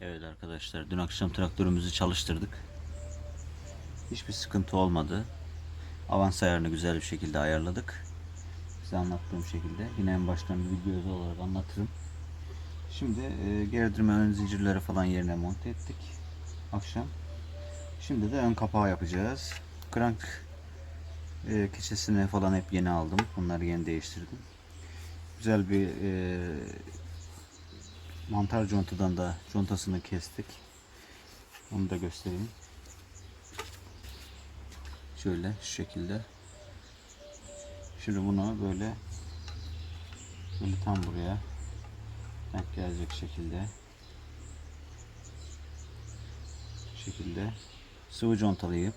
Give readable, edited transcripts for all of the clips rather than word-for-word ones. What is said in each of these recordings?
Evet arkadaşlar, dün akşam traktörümüzü çalıştırdık. Hiçbir sıkıntı olmadı. Avans ayarını güzel bir şekilde ayarladık. Size anlattığım şekilde. Yine en baştan video olarak anlatırım. Şimdi gerdirme ön zincirleri falan yerine monte ettik. Akşam. Şimdi de ön kapağı yapacağız. Krank keçesini falan hep yeni aldım. Bunları yeni değiştirdim. Güzel bir mantar contadan da contasını kestik. Onu da göstereyim. Şöyle şu şekilde. Şimdi bunu böyle tam buraya denk gelecek şekilde sıvı contalayıp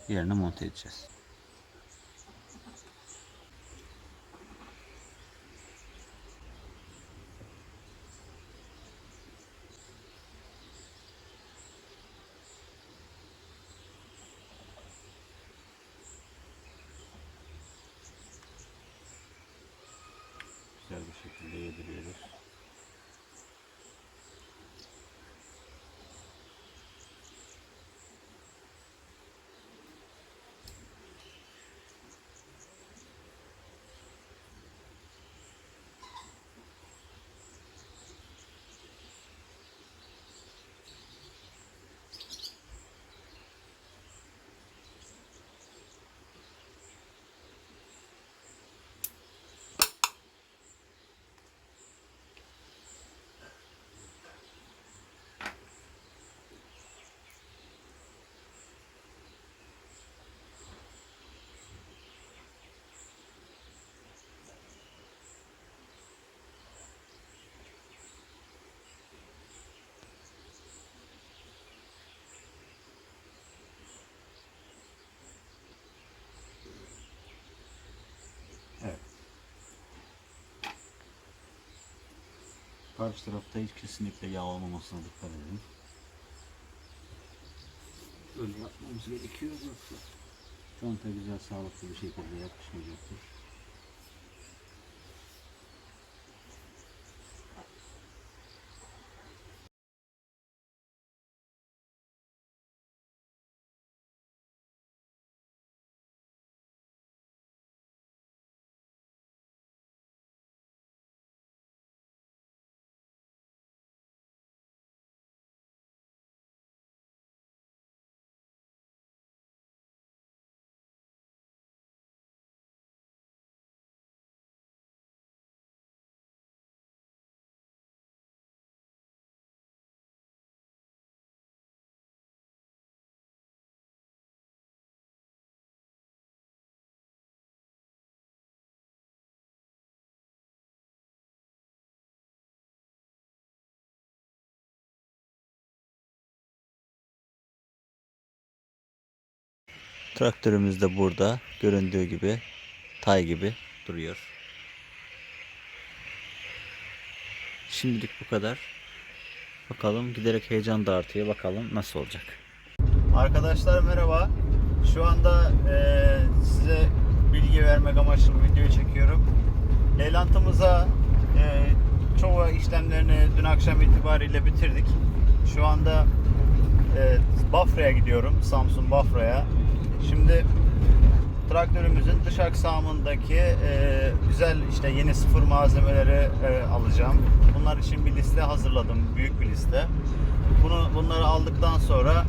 yerine monte edeceğiz. Güzel bir şekilde yediriyoruz. Evet. Karşı tarafta hiç kesinlikle yağ olmamasına dikkat edin. Öyle yapmamız gerekiyor yoksa conta güzel sağlıklı bir şekilde yapışmayacaktır. Traktörümüz de burada göründüğü gibi tay gibi duruyor. Şimdilik bu kadar. Bakalım, giderek heyecan da artıyor. Bakalım nasıl olacak. Arkadaşlar merhaba. Şu anda size bilgi vermek amaçlı bu videoyu çekiyorum. Leylantımıza çoğu işlemlerini dün akşam itibariyle bitirdik. Şu anda Bafra'ya gidiyorum. Samsun Bafra'ya. Şimdi traktörümüzün dış aksamındaki güzel işte yeni sıfır malzemeleri alacağım. Bunlar için bir liste hazırladım. Büyük bir liste. Bunları aldıktan sonra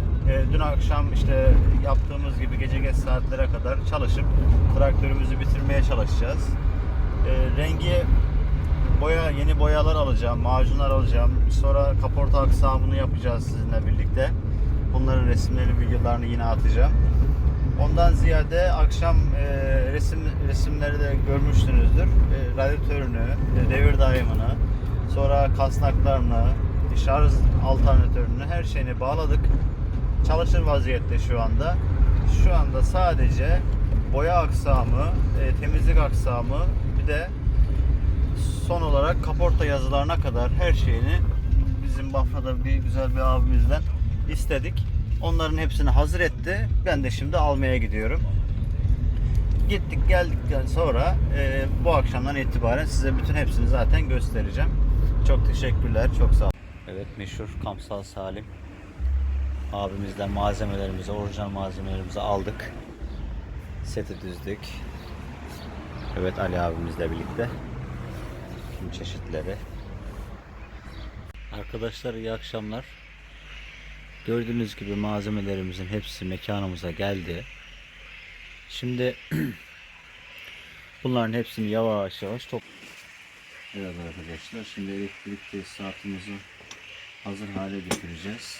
dün akşam işte yaptığımız gibi gece geç saatlere kadar çalışıp traktörümüzü bitirmeye çalışacağız. Rengi yeni boyalar alacağım, macunlar alacağım. Sonra kaporta aksamını yapacağız sizinle birlikte. Bunların resimlerini, videolarını yine atacağım. Ondan ziyade akşam resimleri de görmüşsünüzdür. Radyatörünü, devir daimini, sonra kasnaklarını, şarj alternatörünü, her şeyini bağladık. Çalışır vaziyette şu anda. Şu anda sadece boya aksamı, temizlik aksamı, bir de son olarak kaporta yazılarına kadar her şeyini bizim Bafra'da güzel bir abimizden istedik. Onların hepsini hazır etti. Ben de şimdi almaya gidiyorum. Gittik geldikten sonra bu akşamdan itibaren size bütün hepsini zaten göstereceğim. Çok teşekkürler. Çok sağ olun. Evet, meşhur Kamsal Salim abimizden malzemelerimizi, orijinal malzemelerimizi aldık. Seti düzdük. Evet, Ali abimizle birlikte. Tüm çeşitleri. Arkadaşlar iyi akşamlar. Gördüğünüz gibi malzemelerimizin hepsi mekanımıza geldi. Şimdi bunların hepsini yavaş yavaş Evet arkadaşlar, şimdi elektrik tesisatımızı hazır hale getireceğiz.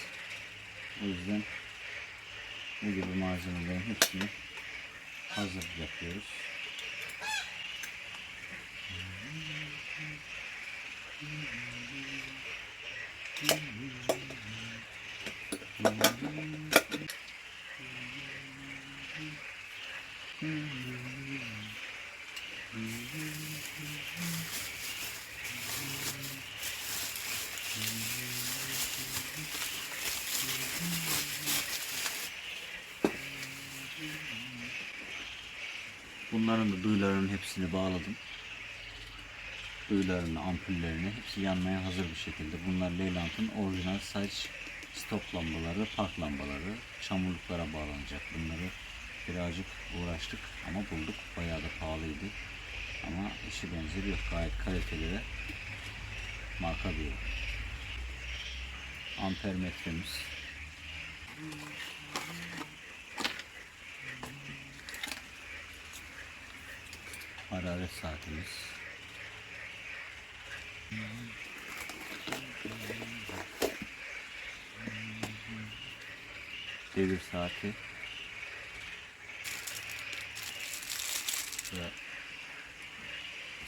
O yüzden bu gibi malzemelerin hepsini hazır yapıyoruz. Bunların da duyularının hepsini bağladım. Duyularını, ampullerini hepsi yanmaya hazır bir şekilde. Bunlar Leyland'ın orijinal saç stop lambaları, park lambaları. Çamurluklara bağlanacak. Bunları birazcık uğraştık ama bulduk. Bayağı da pahalıydı. Ama işi benzeri yok. Gayet kaliteli ve marka bir amper metremiz. Hararet saatimiz. Devir saati ve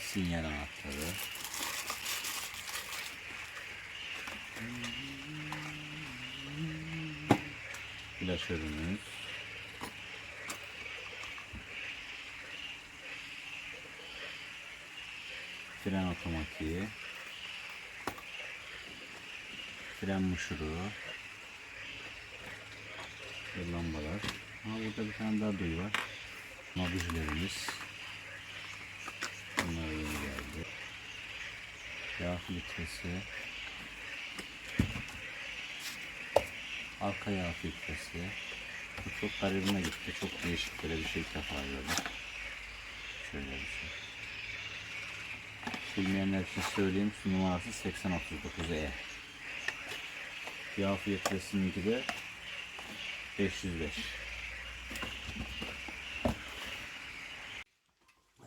sinyal anahtarı. Flaşörümüz. Fren otomatiği. Fren muşuru. Ve lambalar. Burada bir tane daha duyu var. Mobillerimiz. Bunlar yeni geldi. Yağ filtresi. Arka yağ filtresi. Bu çok garibime gitti. Çok değişik, böyle bir şey ilk defa gördüm. Şöyle bir şey. Bilmeyenler için söyleyeyim. Su numarası 8039E. Yağ filtresininki de 505.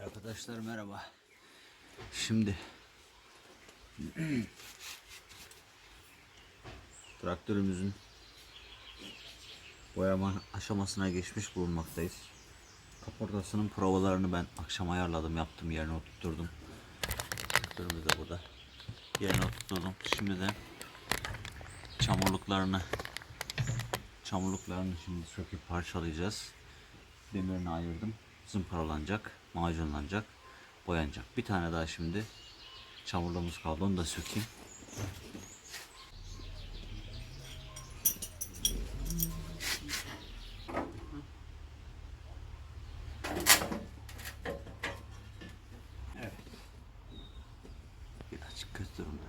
Arkadaşlar merhaba. Şimdi traktörümüzün boyama aşamasına geçmiş bulunmaktayız. Kaportasının provalarını ben akşam ayarladım, yaptım, yerine oturtturdum. Traktörümüz de burada. Yerine oturtturdum. Şimdi de çamurluklarını şimdi söküp parçalayacağız. Demirini ayırdım. Zımparalanacak, macunlanacak, boyanacak. Bir tane daha şimdi çamurluğumuz kaldı. Onu da sökeyim. Evet. Birazcık kötü durumda.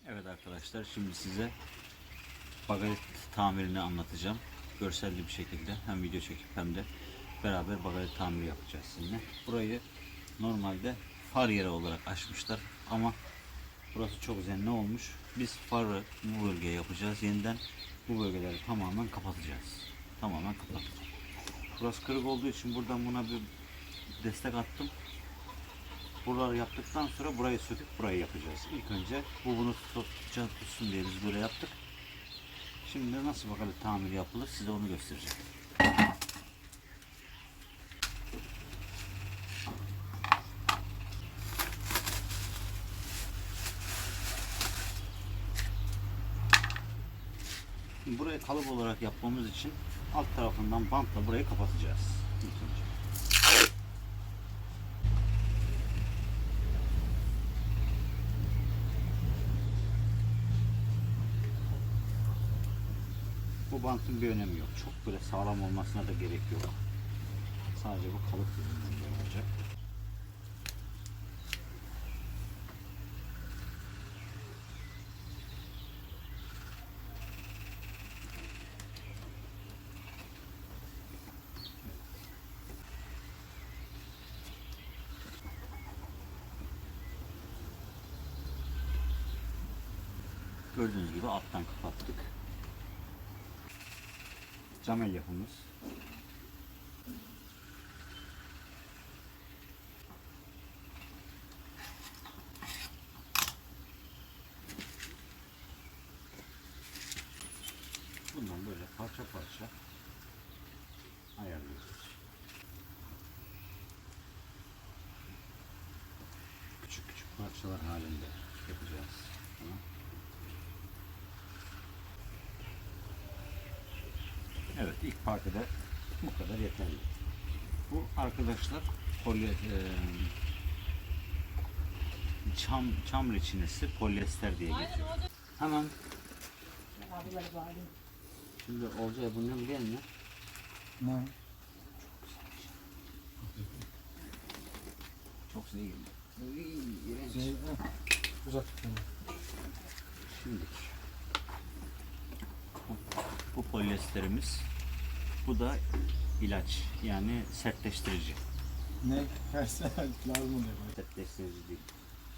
Evet arkadaşlar, şimdi size bagalet tamirini anlatacağım. Görselli bir şekilde hem video çekip hem de beraber bagalet tamiri yapacağız sizinle. Burayı normalde far yeri olarak açmışlar ama Burası çok zenni olmuş. Biz farı bu bölgeye yapacağız. Yeniden bu bölgeleri tamamen kapatacağız. Tamamen kapatacağız. Burası kırık olduğu için buradan buna bir destek attım. Buraları yaptıktan sonra burayı söküp burayı yapacağız. İlk önce bu bunu tutsun diye biz böyle yaptık. Şimdi nasıl bakalım tamir yapılır size onu göstereceğim. Şimdi burayı kalıp olarak yapmamız için alt tarafından bantla burayı kapatacağız. İlk önce. Bu bantın bir önemi yok. Çok böyle sağlam olmasına da gerek yok. Sadece bu kalıp yüzünden olacak. Gördüğünüz gibi alttan kapattık. Cam elyafımız. Bundan böyle parça parça ayarlıyoruz. Küçük küçük parçalar halinde yapacağız. Tamam. Evet, ilk partide bu kadar yeterli. Bu arkadaşlar çam reçinesi polyester diye geçiyor. Hemen şimdi Olcay bundan biliyor musun? Ne? Çok zengin. Uzak. Şimdi bu polyesterimiz, bu da ilaç yani sertleştirici. Ne? Tersi lazım oluyor. Sertleştirici değil.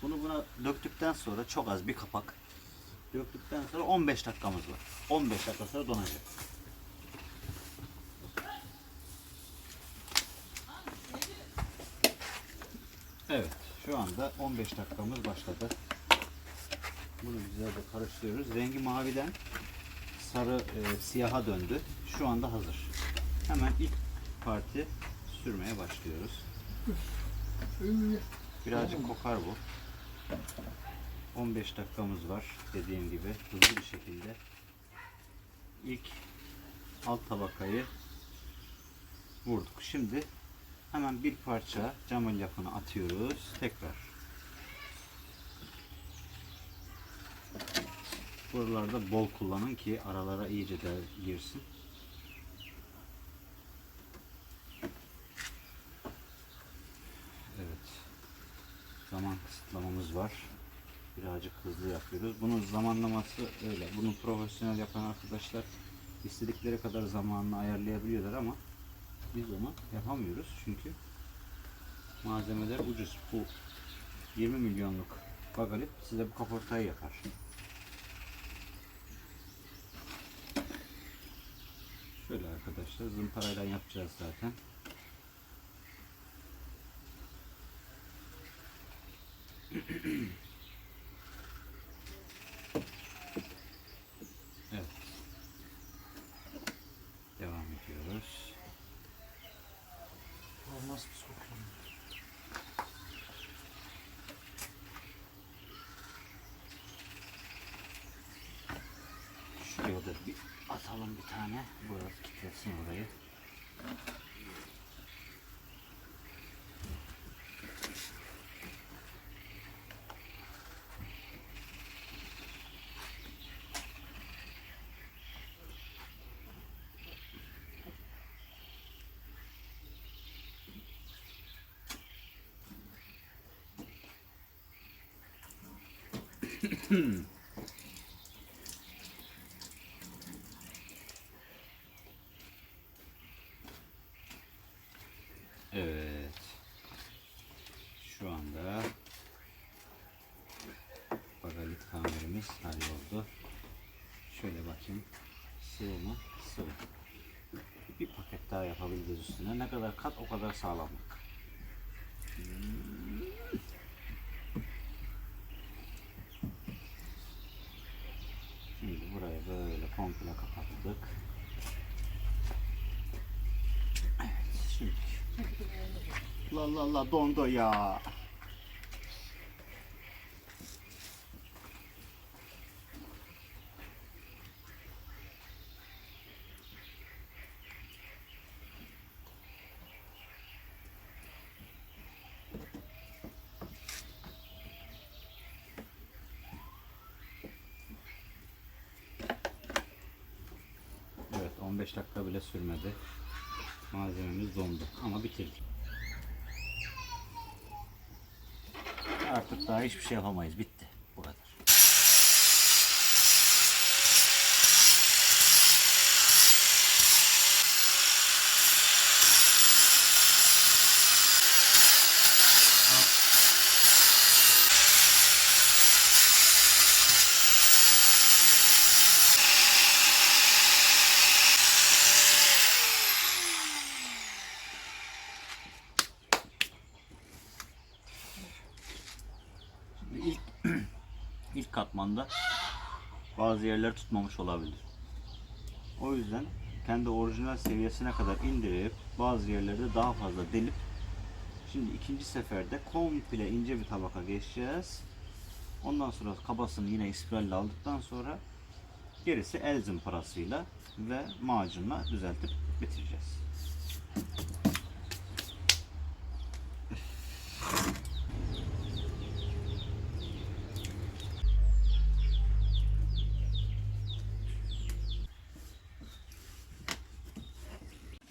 Bunu buna döktükten sonra çok az bir kapak döktükten sonra 15 dakikamız var. 15 dakika sonra donacak. Evet, şu anda 15 dakikamız başladı. Bunu güzelce karıştırıyoruz. Rengi maviden sarı siyaha döndü. Şu anda hazır. Hemen ilk parti sürmeye başlıyoruz. Birazcık kokar bu. 15 dakikamız var dediğim gibi hızlı bir şekilde. İlk alt tabakayı vurduk. Şimdi hemen bir parça cam elyafını atıyoruz. Tekrar. Buralarda bol kullanın ki aralara iyice de girsin. Evet. Zaman kısıtlamamız var. Birazcık hızlı yapıyoruz. Bunun zamanlaması öyle. Bunu profesyonel yapan arkadaşlar istedikleri kadar zamanını ayarlayabiliyorlar ama biz onu yapamıyoruz çünkü malzemeler ucuz. Bu 20 milyonluk bagalit size bu kaportayı yapar. Şöyle arkadaşlar zımparayla yapacağız zaten. Evet. Devam ediyoruz. Nasıl bir sokuyorum? Şuraya da bir atalım bir tane. Burası kilitlesin orayı. Evet. Şu anda bakın sıvı mı? Sıvı. Bir paket daha yapabiliriz üstüne. Ne kadar kat o kadar sağlamlık. Şimdi burayı böyle komple kapattık. Evet, şimdi. La dondu ya. Evet, 15 dakika bile sürmedi. Malzememiz dondu ama bitirdik. Artık daha hiçbir şey yapamayız. Bitti. Bu kadar. İlk katmanda bazı yerler tutmamış olabilir. O yüzden kendi orijinal seviyesine kadar indirip bazı yerlerde daha fazla delip şimdi ikinci seferde komple ince bir tabaka geçeceğiz. Ondan sonra kabasını yine ispiralle aldıktan sonra gerisi el zımparasıyla ve macunla düzeltip bitireceğiz.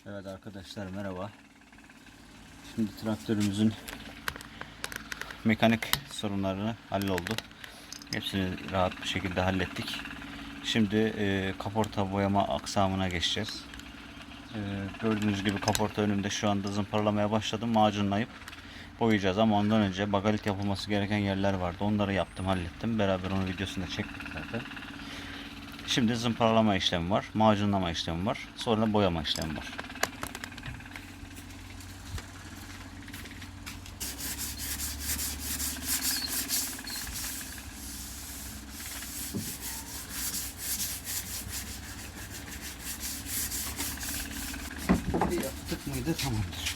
Evet arkadaşlar, merhaba. Şimdi traktörümüzün mekanik sorunlarını halloldu. Hepsini rahat bir şekilde hallettik. Şimdi kaporta boyama aksamına geçeceğiz. Gördüğünüz gibi kaporta önümde, şu anda zımparalamaya başladım. Macunlayıp boyayacağız ama ondan önce bagalit yapılması gereken yerler vardı. Onları yaptım, hallettim. Beraber onun videosunu da çektik zaten. Şimdi zımparalama işlemi var, macunlama işlemi var, sonra boyama işlemi var. Yaptık mıydı? Tamamdır.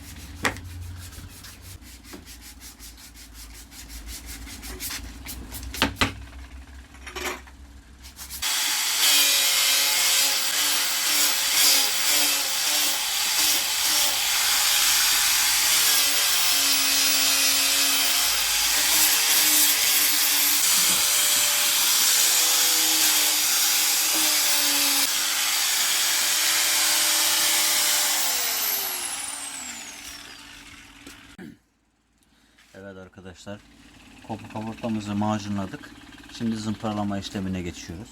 Evet arkadaşlar, kaportamızı macunladık. Şimdi zımparalama işlemine geçiyoruz.